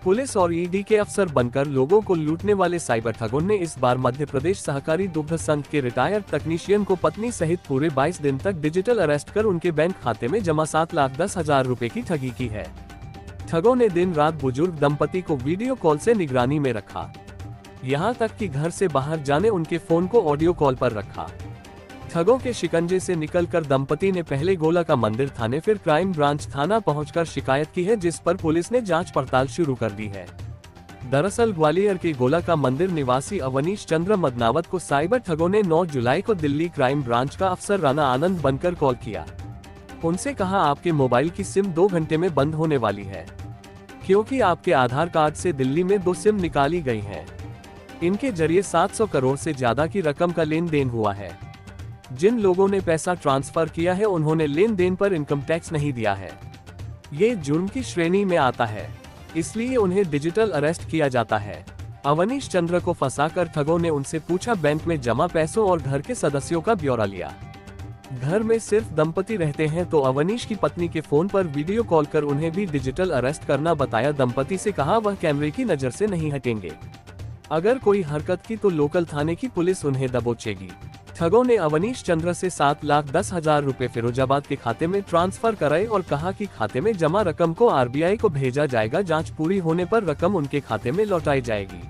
Police और ED के अफसर बनकर लोगों को लूटने वाले साइबर ठगों ने इस बार मध्य प्रदेश सहकारी दुग्ध संघ के रिटायर्ड तकनीशियन को पत्नी सहित पूरे 22 दिन तक डिजिटल अरेस्ट कर उनके बैंक खाते में जमा 7,10,000 रुपए की ठगी की है। ठगों ने दिन रात बुजुर्ग दंपति को वीडियो कॉल से निगरानी में रखा, यहाँ तक कि घर से बाहर जाने उनके फोन को ऑडियो कॉल पर रखा। ठगों के शिकंजे से निकलकर दंपति ने पहले गोला का मंदिर थाने फिर क्राइम ब्रांच थाना पहुंचकर शिकायत की है, जिस पर पुलिस ने जांच पड़ताल शुरू कर दी है। दरअसल ग्वालियर के गोला का मंदिर निवासी अवनीश चंद्र मदनावत को साइबर ठगों ने 9 जुलाई को दिल्ली क्राइम ब्रांच का अफसर राणा आनंद बनकर कॉल किया। उनसे कहा, आपके मोबाइल की सिम 2 घंटे में बंद होने वाली है, क्योंकि आपके आधार कार्ड से दिल्ली में 2 सिम निकाली गई हैं। इनके जरिए 700 करोड़ से ज्यादा की रकम का लेन देन हुआ है। जिन लोगों ने पैसा ट्रांसफर किया है उन्होंने लेन देन पर इनकम टैक्स नहीं दिया है। ये जुर्म की श्रेणी में आता है, इसलिए उन्हें डिजिटल अरेस्ट किया जाता है। अवनीश चंद्र को फंसाकर ठगों ने उनसे पूछा, बैंक में जमा पैसों और घर के सदस्यों का ब्यौरा लिया। घर में सिर्फ दंपति रहते हैं तो अवनीश की पत्नी के फोन पर वीडियो कॉल कर उन्हें भी डिजिटल अरेस्ट करना बताया। दंपति से कहा वह कैमरे की नजर से नहीं हटेंगे, अगर कोई हरकत की तो लोकल थाने की पुलिस उन्हें दबोचेगी। ठगों ने अवनीश चंद्र से 7,10,000 रुपए फिरोजाबाद के खाते में ट्रांसफर कराए और कहा कि खाते में जमा रकम को आरबीआई को भेजा जाएगा, जांच पूरी होने पर रकम उनके खाते में लौटाई जाएगी।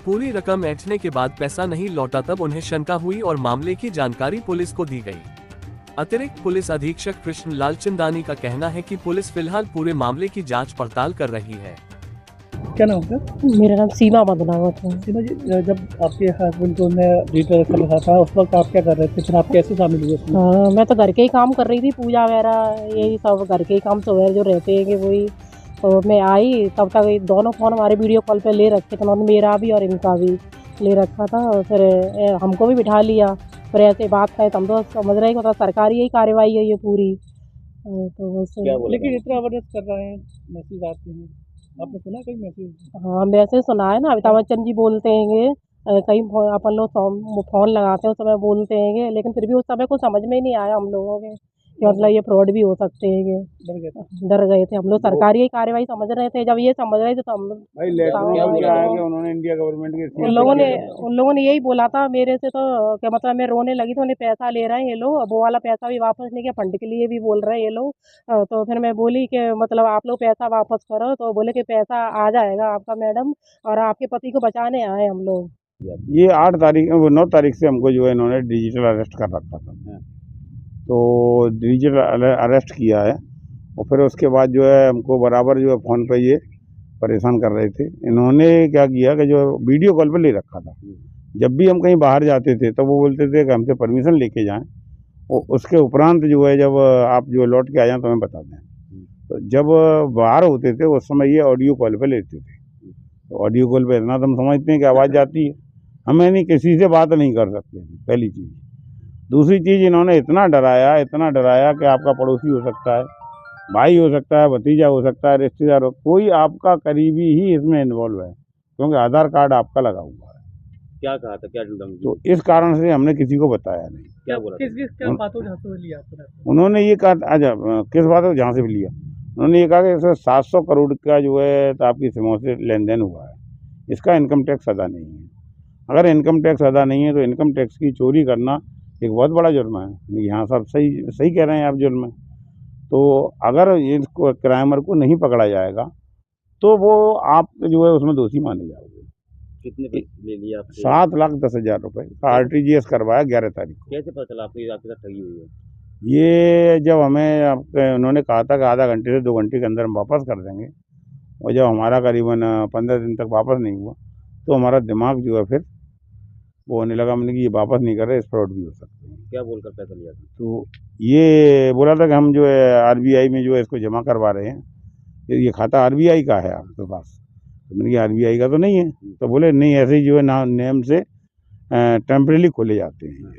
पूरी रकम ऐंठने के बाद पैसा नहीं लौटा तब उन्हें शंका हुई और मामले की जानकारी पुलिस को दी गई। अतिरिक्त पुलिस अधीक्षक कृष्ण लाल चंदानी का कहना है कि पुलिस फिलहाल पूरे मामले की जाँच पड़ताल कर रही है। क्या नाम है? मेरा नाम सीमा मदनावत है। सीमा जी, जब आपके हस्बैंड को मैं डिजिटल कर रहा था उस वक्त आप क्या कर रहे थे, फिर आप कैसे शामिल हुए इसमें? हाँ, मैं तो घर के ही काम कर रही थी, पूजा वगैरह यही सब घर के ही काम सुबह जो रहते हैं कि वही। तो मैं आई तब तक दोनों फ़ोन हमारे वीडियो कॉल पे ले रखे थे, उन्होंने मेरा भी और इनका भी ले रखा था। फिर हमको भी बिठा लिया, फिर ऐसे बात कहे हम तो समझ रहे हैं मतलब सरकारी यही कार्रवाई है ये पूरी। तो बस लेकिन इतना अवेयरनेस कर रहे हैं, मैसेज आते हैं, आपने सुना कोई मैसेज? हाँ, मैसेज सुना है ना, अमिताभ बच्चन जी बोलते हैं कहीं अपन लोग फ़ोन लगाते हैं उस समय बोलते हैं, लेकिन फिर भी उस समय कुछ समझ में ही नहीं आया हम लोगों के कि मतलब ये फ्रॉड भी हो सकते हैं। डर गए थे हम लोग, सरकारी ही कार्रवाई समझ रहे थे। जब ये समझ रहे थे तो हम भाई लेटर में क्या बोला है कि उन्होंने इंडिया गवर्नमेंट के उन लोगों ने यही बोला था मेरे से, तो क्या मतलब मैं रोने लगी तो उन्हें पैसा ले रहे हैं ये लोग, वो वाला पैसा भी वापस नहीं किया, फंड के लिए भी बोल रहे हैं ये लोग। तो फिर मैं बोली कि मतलब आप लोग पैसा वापस करो, तो बोले कि पैसा आ जाएगा आपका मैडम, और आपके पति को बचाने आए हम लोग। ये 9 तारीख से हमको जो है इन्होंने डिजिटल अरेस्ट कर रखा था, तो डिजिटल अरेस्ट किया है और फिर उसके बाद जो है हमको बराबर जो है फ़ोन पे ये परेशान कर रहे थे। इन्होंने क्या किया कि जो वीडियो कॉल पे ले रखा था, जब भी हम कहीं बाहर जाते थे तब वो बोलते थे कि हमसे परमिशन लेके जाएं और उसके उपरांत जो है जब आप जो लौट के आ जाएं तो हमें बता दें। तो जब बाहर होते थे उस समय ये ऑडियो कॉल पे लेते थे। तो ऑडियो कॉल पे इतना तो हम समझते हैं कि आवाज़ जाती है, हमें नहीं किसी से बात नहीं कर सकते, पहली चीज़। दूसरी चीज़, इन्होंने इतना डराया कि आपका पड़ोसी हो सकता है, भाई हो सकता है, भतीजा हो सकता है, रिश्तेदार हो, कोई आपका करीबी ही इसमें इन्वॉल्व है, क्योंकि आधार कार्ड आपका लगा हुआ है। क्या कहा था, क्या धमकी? तो इस कारण से हमने किसी को बताया नहीं। क्या बोला? किस बातों जहाँ से लिया आपने? उन्होंने ये कहा, अच्छा किस बात है जहाँ से भी लिया, उन्होंने ये कहा कि इसमें 700 करोड़ का जो है तो आपकी सिमों से लेन देन हुआ है, इसका इनकम टैक्स अदा नहीं है। अगर इनकम टैक्स अदा नहीं है तो इनकम टैक्स की चोरी करना एक बहुत बड़ा जुर्म है। यहाँ सब सही कह रहे हैं आप, जुर्म है। तो अगर इसको क्राइमर को नहीं पकड़ा जाएगा तो वो आप जो है उसमें दोषी माने जाओगे। कितने पैसे ले लिया आपसे? 7,10,000 रुपये का RTGS करवाया 11 तारीख को। कैसे पता चला आपको आपके साथ ठगी हुई है? ये जब हमें उन्होंने कहा था कि आधा घंटे से 2 घंटे के अंदर हम वापस कर देंगे, और जब हमारा करीबन 15 दिन तक वापस नहीं हुआ तो हमारा दिमाग जो है फिर वो होने लगा, हमने कि ये वापस नहीं कर रहे, इस फ्रॉड भी हो सकते हैं। क्या बोलकर पैसा लिया था? तो ये बोला था कि हम जो है RBI में जो है इसको जमा करवा रहे हैं, ये खाता RBI का है आपके पास। तो मैंने कहा RBI का तो नहीं है, तो बोले नहीं, ऐसे ही जो है नेम से टेम्परेरी खोले जाते हैं।